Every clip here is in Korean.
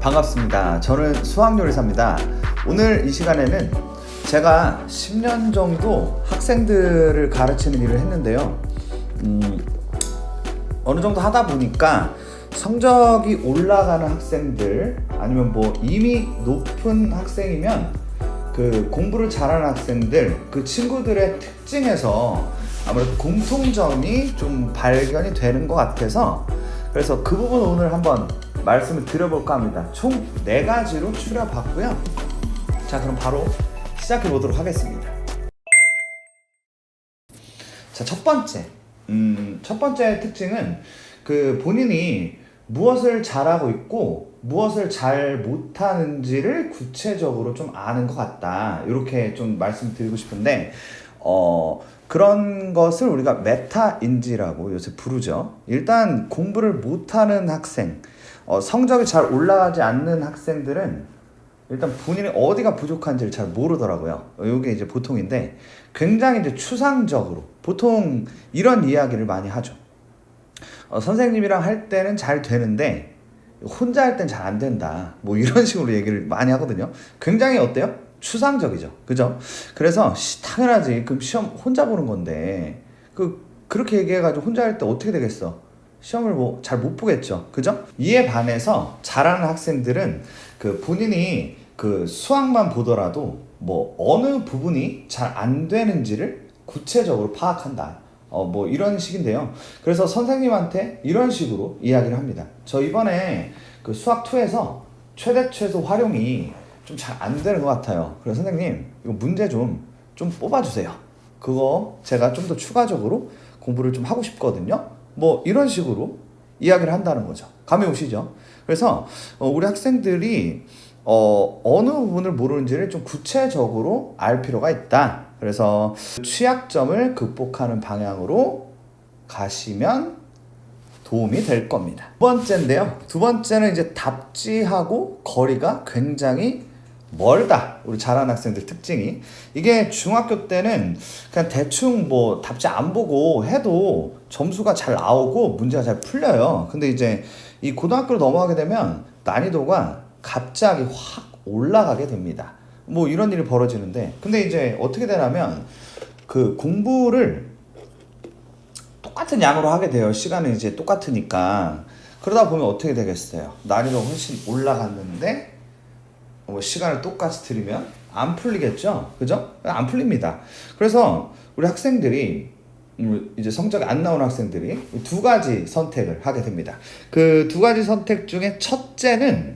반갑습니다. 저는 수학요리사입니다. 오늘 이 시간에는 제가 10년 정도 학생들을 가르치는 일을 했는데요. 어느 정도 하다 보니까 성적이 올라가는 학생들, 아니면 뭐 이미 높은 학생이면 그 공부를 잘하는 학생들, 그 친구들의 특징에서 아무래도 공통점이 좀 발견이 되는 것 같아서, 그래서 그 부분 오늘 한번 말씀을 드려볼까 합니다. 총 4가지로 추려봤고요. 자, 그럼 바로 시작해 보도록 하겠습니다. 자, 첫 번째 특징은 그 본인이 무엇을 잘하고 있고 무엇을 잘 못하는지를 구체적으로 좀 아는 것 같다, 이렇게 좀 말씀드리고 싶은데, 그런 것을 우리가 메타인지라고 요새 부르죠. 일단 공부를 못하는 학생, 성적이 잘 올라가지 않는 학생들은 일단 본인이 어디가 부족한지를 잘 모르더라고요. 이게 이제 보통인데, 굉장히 이제 추상적으로 보통 이런 이야기를 많이 하죠. 선생님이랑 할 때는 잘 되는데 혼자 할 땐 잘 안 된다, 뭐 이런 식으로 얘기를 많이 하거든요. 굉장히 어때요? 추상적이죠, 그죠? 그래서 당연하지, 그럼 시험 혼자 보는 건데 그렇게 얘기해가지고 혼자 할 때 어떻게 되겠어? 시험을 뭐 잘 못 보겠죠, 그죠? 이에 반해서 잘하는 학생들은 그 본인이 그 수학만 보더라도 뭐 어느 부분이 잘 안 되는지를 구체적으로 파악한다, 뭐 이런 식인데요. 그래서 선생님한테 이런 식으로 이야기를 합니다. 저 이번에 그 수학 2에서 최대 최소 활용이 좀 잘 안 되는 것 같아요. 그래서 선생님, 이거 문제 좀 뽑아주세요. 그거 제가 좀 더 추가적으로 공부를 좀 하고 싶거든요. 뭐 이런 식으로 이야기를 한다는 거죠. 감이 오시죠? 그래서 우리 학생들이 어느 부분을 모르는지를 좀 구체적으로 알 필요가 있다. 그래서 취약점을 극복하는 방향으로 가시면 도움이 될 겁니다. 두 번째는 이제 답지하고 거리가 굉장히 멀다. 우리 잘하는 학생들 특징이, 이게 중학교 때는 그냥 대충 뭐 답지 안 보고 해도 점수가 잘 나오고 문제가 잘 풀려요. 근데 이제 이 고등학교로 넘어가게 되면 난이도가 갑자기 확 올라가게 됩니다. 뭐 이런 일이 벌어지는데, 근데 이제 어떻게 되냐면 그 공부를 똑같은 양으로 하게 돼요. 시간은 이제 똑같으니까. 그러다 보면 어떻게 되겠어요? 난이도가 훨씬 올라갔는데 뭐 시간을 똑같이 들이면 안 풀리겠죠, 그죠? 안 풀립니다. 그래서 우리 학생들이 이제 성적이 안 나오는 학생들이 2가지 선택을 하게 됩니다. 그 2가지 선택 중에 첫째는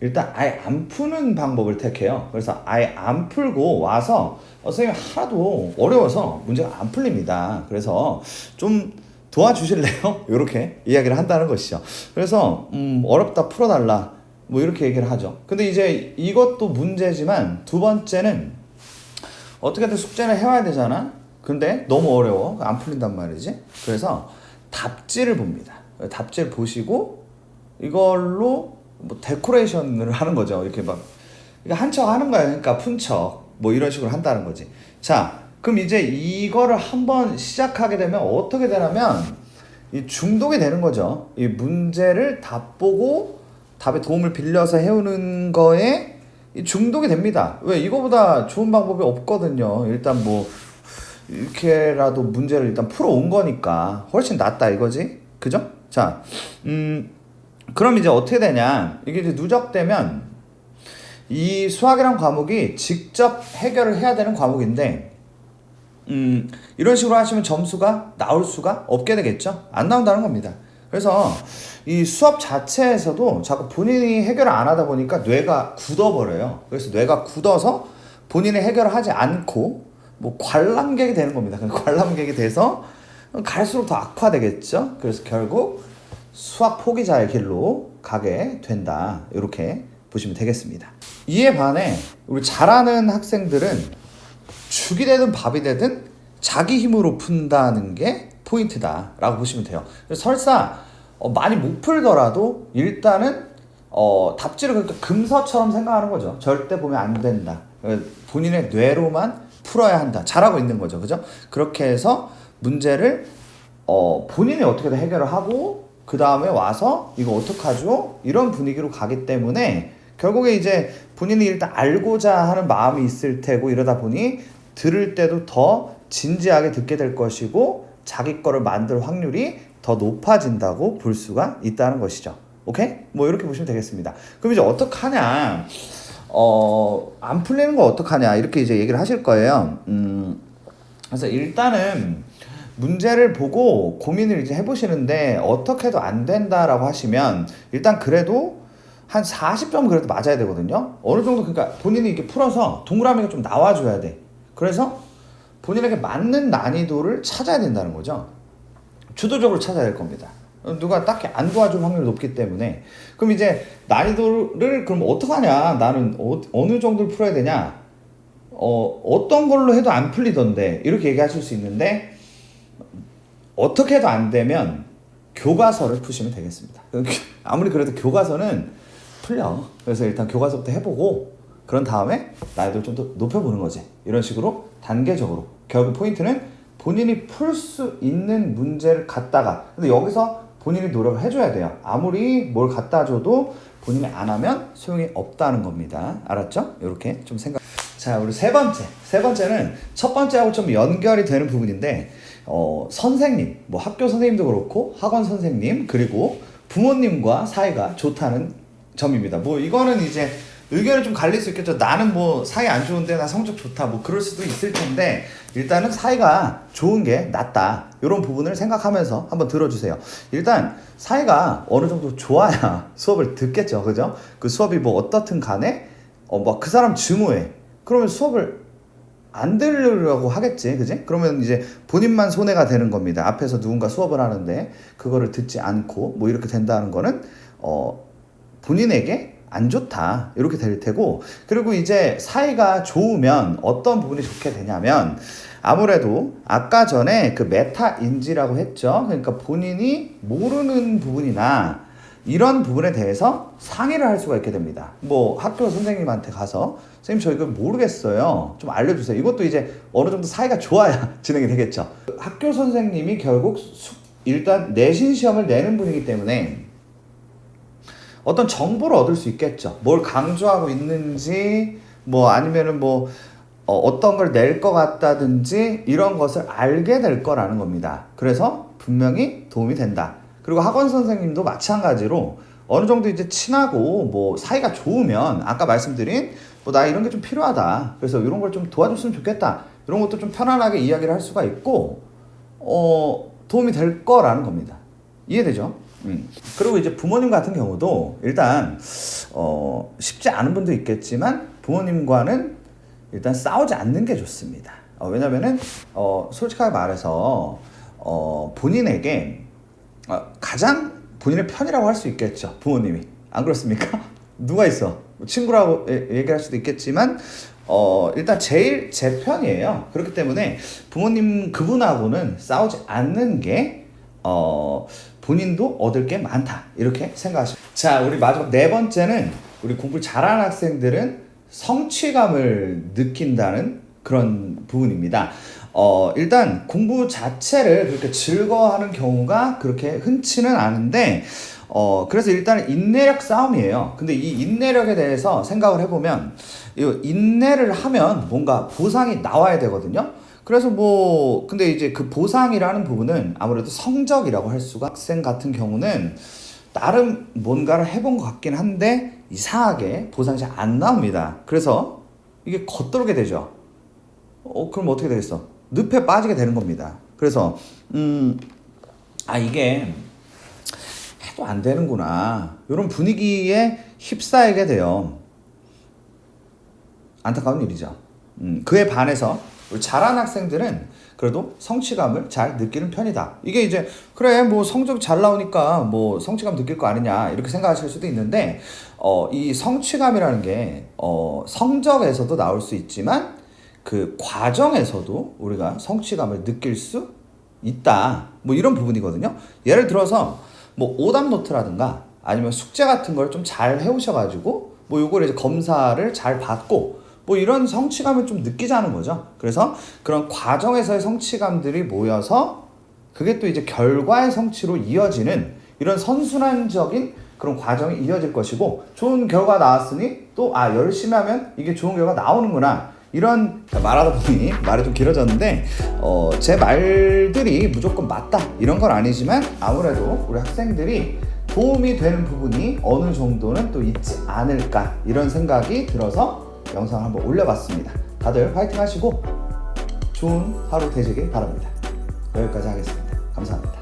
일단 아예 안 푸는 방법을 택해요. 그래서 아예 안 풀고 와서 선생님 하나도 어려워서 문제가 안 풀립니다. 그래서 좀 도와주실래요? 이렇게 이야기를 한다는 것이죠. 그래서 어렵다, 풀어달라, 뭐 이렇게 얘기를 하죠. 근데 이제 이것도 문제지만, 두 번째는 어떻게든 숙제를 해와야 되잖아. 근데 너무 어려워, 안 풀린단 말이지. 그래서 답지를 봅니다. 답지를 보시고 이걸로 뭐 데코레이션을 하는 거죠. 이렇게 막 한 척 하는 거야. 그러니까 푼 척, 뭐 이런 식으로 한다는 거지. 자, 그럼 이제 이거를 한번 시작하게 되면 어떻게 되냐면 이 중독이 되는 거죠. 이 문제를 답 보고 답의 도움을 빌려서 해오는 거에 이 중독이 됩니다. 왜? 이거보다 좋은 방법이 없거든요. 일단 뭐 이렇게라도 문제를 일단 풀어온 거니까 훨씬 낫다 이거지, 그죠? 자, 그럼 이제 어떻게 되냐, 이게 이제 누적되면 이 수학이란 과목이 직접 해결을 해야 되는 과목인데, 이런 식으로 하시면 점수가 나올 수가 없게 되겠죠. 안 나온다는 겁니다. 그래서 이 수업 자체에서도 자꾸 본인이 해결을 안 하다 보니까 뇌가 굳어버려요. 그래서 뇌가 굳어서 본인이 해결을 하지 않고 뭐 관람객이 되는 겁니다. 관람객이 돼서 갈수록 더 악화되겠죠. 그래서 결국 수학 포기자의 길로 가게 된다, 이렇게 보시면 되겠습니다. 이에 반해 우리 잘하는 학생들은 죽이 되든 밥이 되든 자기 힘으로 푼다는 게 포인트다 라고 보시면 돼요. 설사 많이 못 풀더라도 일단은 답지를 그러니까 금서처럼 생각하는 거죠. 절대 보면 안 된다, 본인의 뇌로만 풀어야 한다, 잘하고 있는 거죠, 그죠? 그렇게 해서 문제를 본인이 어떻게든 해결을 하고 그 다음에 와서 이거 어떡하죠? 이런 분위기로 가기 때문에 결국에 이제 본인이 일단 알고자 하는 마음이 있을 테고 이러다 보니 들을 때도 더 진지하게 듣게 될 것이고 자기 거를 만들 확률이 더 높아진다고 볼 수가 있다는 것이죠. 오케이? 뭐 이렇게 보시면 되겠습니다. 그럼 이제 어떡하냐? 안 풀리는 거 어떡하냐? 이렇게 이제 얘기를 하실 거예요. 그래서 일단은 문제를 보고 고민을 이제 해보시는데 어떻게 해도 안 된다라고 하시면 일단 그래도 한 40점 그래도 맞아야 되거든요. 어느 정도 그러니까 본인이 이렇게 풀어서 동그라미가 좀 나와줘야 돼. 그래서 본인에게 맞는 난이도를 찾아야 된다는 거죠. 주도적으로 찾아야 될 겁니다. 누가 딱히 안 도와줄 확률이 높기 때문에. 그럼 이제 난이도를 그럼 어떡하냐? 나는 어느 정도를 풀어야 되냐? 어떤 걸로 해도 안 풀리던데 이렇게 얘기하실 수 있는데 어떻게 해도 안 되면 교과서를 푸시면 되겠습니다. 아무리 그래도 교과서는 풀려. 그래서 일단 교과서부터 해보고 그런 다음에 난이도를 좀 더 높여보는 거지. 이런 식으로 단계적으로. 결국 포인트는 본인이 풀 수 있는 문제를 갖다가 근데 여기서 본인이 노력을 해줘야 돼요. 아무리 뭘 갖다 줘도 본인이 안 하면 소용이 없다는 겁니다. 알았죠? 이렇게 좀 생각. 자, 우리 세 번째는 첫 번째하고 좀 연결이 되는 부분인데 선생님, 뭐 학교 선생님도 그렇고 학원 선생님 그리고 부모님과 사이가 좋다는 점입니다. 뭐 이거는 이제 의견이 좀 갈릴 수 있겠죠. 나는 뭐 사이 안 좋은데 나 성적 좋다 뭐 그럴 수도 있을 텐데 일단은 사이가 좋은 게 낫다. 이런 부분을 생각하면서 한번 들어주세요. 일단 사이가 어느 정도 좋아야 수업을 듣겠죠. 그죠? 그 수업이 뭐 어떻든 간에 뭐 그 사람 증오해. 그러면 수업을 안 들으려고 하겠지. 그지? 그러면 이제 본인만 손해가 되는 겁니다. 앞에서 누군가 수업을 하는데 그거를 듣지 않고 뭐 이렇게 된다는 거는 본인에게 안 좋다 이렇게 될 테고 그리고 이제 사이가 좋으면 어떤 부분이 좋게 되냐면 아무래도 아까 전에 그 메타 인지라고 했죠. 그러니까 본인이 모르는 부분이나 이런 부분에 대해서 상의를 할 수가 있게 됩니다. 뭐 학교 선생님한테 가서 선생님 저 이거 모르겠어요. 좀 알려주세요. 이것도 이제 어느 정도 사이가 좋아야 진행이 되겠죠. 학교 선생님이 결국 일단 내신 시험을 내는 분이기 때문에 어떤 정보를 얻을 수 있겠죠. 뭘 강조하고 있는지 뭐 아니면은 뭐 어떤 걸 낼 것 같다든지 이런 것을 알게 될 거라는 겁니다. 그래서 분명히 도움이 된다. 그리고 학원 선생님도 마찬가지로 어느 정도 이제 친하고 뭐 사이가 좋으면 아까 말씀드린 뭐 나 이런 게 좀 필요하다. 그래서 이런 걸 좀 도와줬으면 좋겠다. 이런 것도 좀 편안하게 이야기를 할 수가 있고 도움이 될 거라는 겁니다. 이해되죠? 그리고 이제 부모님 같은 경우도 일단 쉽지 않은 분도 있겠지만 부모님과는 일단 싸우지 않는 게 좋습니다. 왜냐면은 솔직하게 말해서 본인에게 가장 본인의 편이라고 할 수 있겠죠. 부모님이. 안 그렇습니까? 누가 있어? 친구라고 얘기할 수도 있겠지만 일단 제일 제 편이에요. 그렇기 때문에 부모님 그분하고는 싸우지 않는 게 본인도 얻을 게 많다 이렇게 생각하시면. 자, 우리 마지막 네 번째는 우리 공부 잘하는 학생들은 성취감을 느낀다는 그런 부분입니다. 일단 공부 자체를 그렇게 즐거워하는 경우가 그렇게 흔치는 않은데 그래서 일단 인내력 싸움이에요. 근데 이 인내력에 대해서 생각을 해보면 이 인내를 하면 뭔가 보상이 나와야 되거든요. 그래서 뭐 근데 이제 그 보상이라는 부분은 아무래도 성적이라고 할 수가 학생 같은 경우는 나름 뭔가를 해본 것 같긴 한데 이상하게 보상이 잘 안 나옵니다. 그래서 이게 겉돌게 되죠. 그럼 어떻게 되겠어? 늪에 빠지게 되는 겁니다. 그래서 이게 해도 안 되는구나 이런 분위기에 휩싸이게 돼요. 안타까운 일이죠. 그에 반해서 우리 잘하는 학생들은 그래도 성취감을 잘 느끼는 편이다. 이게 이제 그래 뭐 성적이 잘 나오니까 뭐 성취감 느낄 거 아니냐 이렇게 생각하실 수도 있는데 이 성취감이라는 게 성적에서도 나올 수 있지만 그 과정에서도 우리가 성취감을 느낄 수 있다. 뭐 이런 부분이거든요. 예를 들어서 뭐 오답 노트라든가 아니면 숙제 같은 걸 좀 잘 해오셔가지고 뭐 요걸 이제 검사를 잘 받고 뭐 이런 성취감을 좀 느끼자는 거죠. 그래서 그런 과정에서의 성취감들이 모여서 그게 또 이제 결과의 성취로 이어지는 이런 선순환적인 그런 과정이 이어질 것이고, 좋은 결과 나왔으니 또 열심히 하면 이게 좋은 결과 나오는구나, 이런, 말하다 보니 말이 좀 길어졌는데 제 말들이 무조건 맞다 이런 건 아니지만 아무래도 우리 학생들이 도움이 되는 부분이 어느 정도는 또 있지 않을까, 이런 생각이 들어서 영상을 한번 올려봤습니다. 다들 화이팅 하시고 좋은 하루 되시길 바랍니다. 여기까지 하겠습니다. 감사합니다.